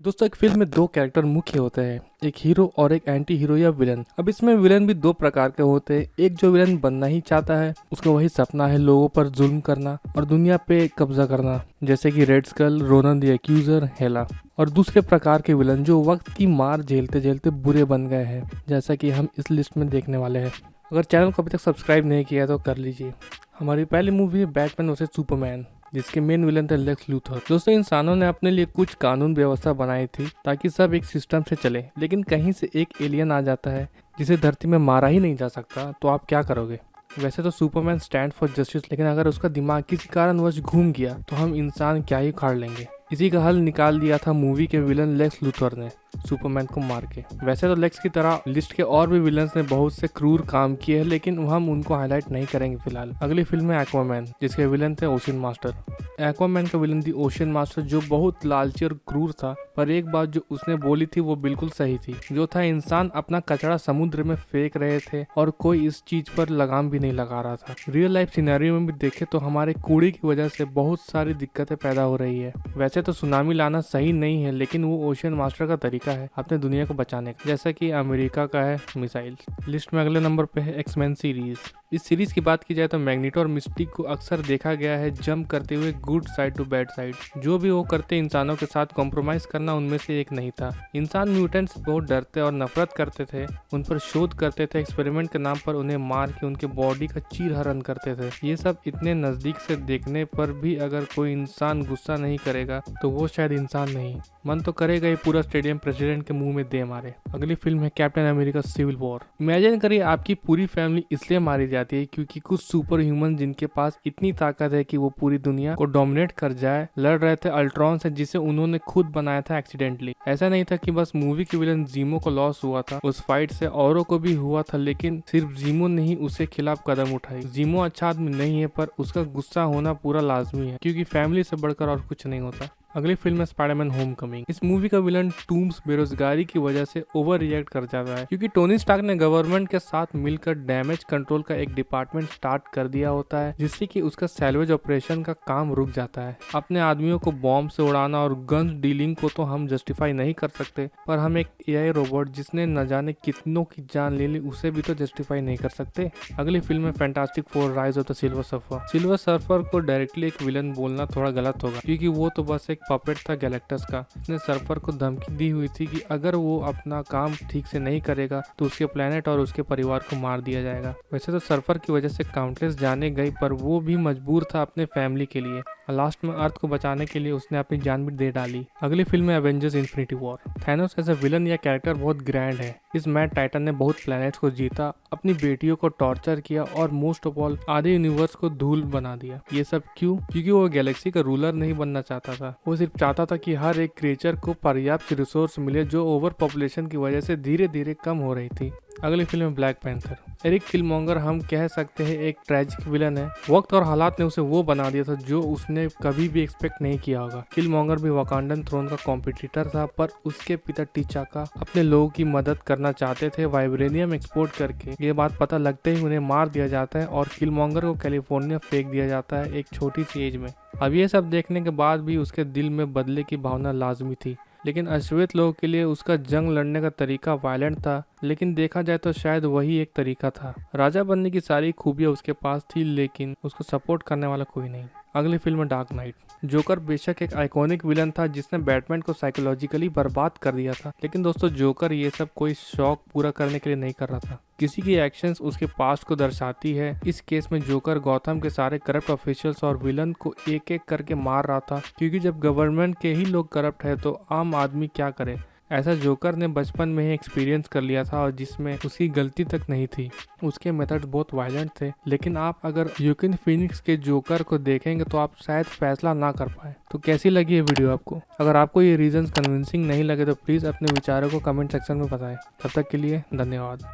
दोस्तों एक फिल्म में दो कैरेक्टर मुख्य होते हैं, एक हीरो और एक एंटी हीरो या विलन। अब इसमें विलन भी दो प्रकार के होते हैं। एक जो विलन बनना ही चाहता है, उसका वही सपना है लोगों पर जुल्म करना और दुनिया पे कब्जा करना, जैसे कि Red Skull, Ronan the Accuser, Hela. और दूसरे प्रकार के विलन जो वक्त की मार झेलते झेलते बुरे बन गए हैं, जैसा कि हम इस लिस्ट में देखने वाले हैं। अगर चैनल को अभी तक सब्सक्राइब नहीं किया तो कर लीजिए। हमारी पहली मूवी है बैटमैन वर्सेस सुपरमैन, जिसके मेन विलन थे लेक्स लूथर। दोस्तों इंसानों ने अपने लिए कुछ कानून व्यवस्था बनाई थी ताकि सब एक सिस्टम से चले, लेकिन कहीं से एक एलियन आ जाता है जिसे धरती में मारा ही नहीं जा सकता, तो आप क्या करोगे? वैसे तो सुपरमैन स्टैंड फॉर जस्टिस, लेकिन अगर उसका दिमाग किसी कारणवश घूम गया तो हम इंसान क्या ही उखाड़ लेंगे। इसी का हल निकाल दिया था मूवी के विलन लेक्स लूथर ने सुपरमैन को मार के। वैसे तो लेक्स की तरह लिस्ट के और भी विलन्स ने बहुत से क्रूर काम किए हैं, लेकिन हम उनको हाईलाइट नहीं करेंगे फिलहाल। अगली फिल्म है एक्वामैन, जिसके विलन थे ओशियन मास्टर। एक्वामैन का विलन थी ओशियन मास्टर, जो बहुत लालची और क्रूर था, पर एक बात जो उसने बोली थी वो बिल्कुल सही थी। जो था इंसान अपना कचरा समुद्र में फेंक रहे थे और कोई इस चीज पर लगाम भी नहीं लगा रहा था। रियल लाइफ सिनेरियो में भी देखे तो हमारे कूड़े की वजह से बहुत सारी दिक्कतें पैदा हो रही है। वैसे तो सुनामी लाना सही नहीं है, लेकिन वो ओशियन मास्टर का तरीका है अपने दुनिया को बचाने का, जैसा कि अमेरिका का है मिसाइल। लिस्ट में अगले नंबर पे है एक्समैन सीरीज। इस सीरीज की बात की जाए तो मैग्नेटो और मिस्टिक को अक्सर देखा गया है जंप करते हुए good side to bad side. जो भी वो करते इंसानों के साथ कॉम्प्रोमाइज करना उनमें से एक नहीं था। इंसान म्यूटेंट्स बहुत डरते और नफरत करते थे, उन पर शोध करते थे, एक्सपेरिमेंट के नाम पर उन्हें मार के उनके बॉडी का चीर हरण करते थे। ये सब इतने नजदीक से देखने पर भी अगर कोई इंसान गुस्सा नहीं करेगा तो वो शायद इंसान नहीं। मन तो करेगा ही पूरा स्टेडियम प्रेसिडेंट के मुंह में दे मारे। अगली फिल्म है Captain America Civil War. Imagine करिए आपकी पूरी फैमिली इसलिए मारी जाती है क्योंकि कुछ सुपर ह्यूमन जिनके पास इतनी ताकत है कि वो पूरी दुनिया को डोमिनेट कर जाए लड़ रहे थे अल्ट्रॉन से, जिसे उन्होंने खुद बनाया था एक्सीडेंटली। ऐसा नहीं था कि बस मूवी के विलन जीमो को लॉस हुआ था, उस फाइट से औरों को भी हुआ था, लेकिन सिर्फ जीमो ने ही उसके खिलाफ कदम उठाई। जीमो अच्छा आदमी नहीं है, पर उसका गुस्सा होना पूरा लाजमी है क्योंकि फैमिली से बढ़कर और कुछ नहीं होता। अगली फिल्म है स्पाइडरमैन होमकमिंग। इस मूवी का विलन टूम्स बेरोजगारी की वजह से ओवर रिएक्ट कर जाता है क्योंकि टोनी स्टार्क ने गवर्नमेंट के साथ मिलकर डैमेज कंट्रोल का एक डिपार्टमेंट स्टार्ट कर दिया होता है, जिससे कि उसका सैल्वेज ऑपरेशन का काम रुक जाता है। अपने आदमियों को बॉम्ब से उड़ाना और गन्स डीलिंग को तो हम जस्टिफाई नहीं कर सकते, पर हम एक एआई रोबोट जिसने न जाने कितनों की जान ले ली उसे भी तो जस्टिफाई नहीं कर सकते। अगली फिल्म है fantastic four rise of the silver surfer. Silver surfer को डायरेक्टली एक विलन बोलना थोड़ा गलत होगा क्योंकि वो तो बस एक पपेट था गैलेक्टस का। उसने सर्फर को धमकी दी हुई थी कि अगर वो अपना काम ठीक से नहीं करेगा तो उसके प्लेनेट और उसके परिवार को मार दिया जाएगा। वैसे तो सर्फर की वजह से काउंटलेस जाने गई, पर वो भी मजबूर था अपने फैमिली के लिए। लास्ट में अर्थ को बचाने के लिए उसने अपनी जान भी दे डाली। अगली फिल्म है Avengers Infinity War. Thanos as a villain या कैरेक्टर बहुत ग्रैंड है। इस मैड टाइटन ने बहुत प्लैनेट्स को जीता, अपनी बेटियों को टॉर्चर किया और मोस्ट ऑफ ऑल आधे यूनिवर्स को धूल बना दिया। ये सब क्यों? क्योंकि वो गैलेक्सी का रूलर नहीं बनना चाहता था। वो सिर्फ चाहता था कि हर एक क्रिएचर को पर्याप्त रिसोर्स मिले जो ओवर पॉपुलेशन की वजह से धीरे धीरे कम हो रही थी। अगली फिल्म है ब्लैक पैंथर। एरिक किलमोंगर हम कह सकते हैं एक ट्रेजिक विलन है। वक्त और हालात ने उसे वो बना दिया था जो उसने कभी भी एक्सपेक्ट नहीं किया होगा। किलमोंगर भी वकांडन थ्रोन का कॉम्पिटिटर था, पर उसके पिता टीचाका अपने लोगों की मदद करना चाहते थे वाइब्रेनियम एक्सपोर्ट करके। ये बात पता लगते ही उन्हें मार दिया जाता है और किलमोंगर को कैलिफोर्निया फेंक दिया जाता है एक छोटी सी एज में। अब ये सब देखने के बाद भी उसके दिल में बदले की भावना लाजमी थी, लेकिन अश्वेत लोगों के लिए उसका जंग लड़ने का तरीका वायलेंट था, लेकिन देखा जाए तो शायद वही एक तरीका था। राजा बनने की सारी खूबियां उसके पास थी, लेकिन उसको सपोर्ट करने वाला कोई नहीं। अगली फिल्म है डार्क नाइट। जोकर बेशक एक आइकॉनिक विलन था जिसने बैटमैन को साइकोलॉजिकली बर्बाद कर दिया था, लेकिन दोस्तों जोकर ये सब कोई शौक पूरा करने के लिए नहीं कर रहा था। किसी की एक्शंस उसके पास्ट को दर्शाती है। इस केस में जोकर गौथम के सारे करप्ट ऑफिशियल्स और विलन को एक एक करके मार रहा था, क्योंकि जब गवर्नमेंट के ही लोग करप्ट है तो आम आदमी क्या करे। ऐसा जोकर ने बचपन में ही एक्सपीरियंस कर लिया था और जिसमें उसकी गलती तक नहीं थी। उसके मेथड्स बहुत वायलेंट थे, लेकिन आप अगर यूकिन फिनिक्स के जोकर को देखेंगे तो आप शायद फैसला ना कर पाए। तो कैसी लगी ये वीडियो आपको? अगर आपको ये रीजंस कन्विंसिंग नहीं लगे तो प्लीज़ अपने विचारों को कमेंट सेक्शन में बताएं। तब तक के लिए धन्यवाद।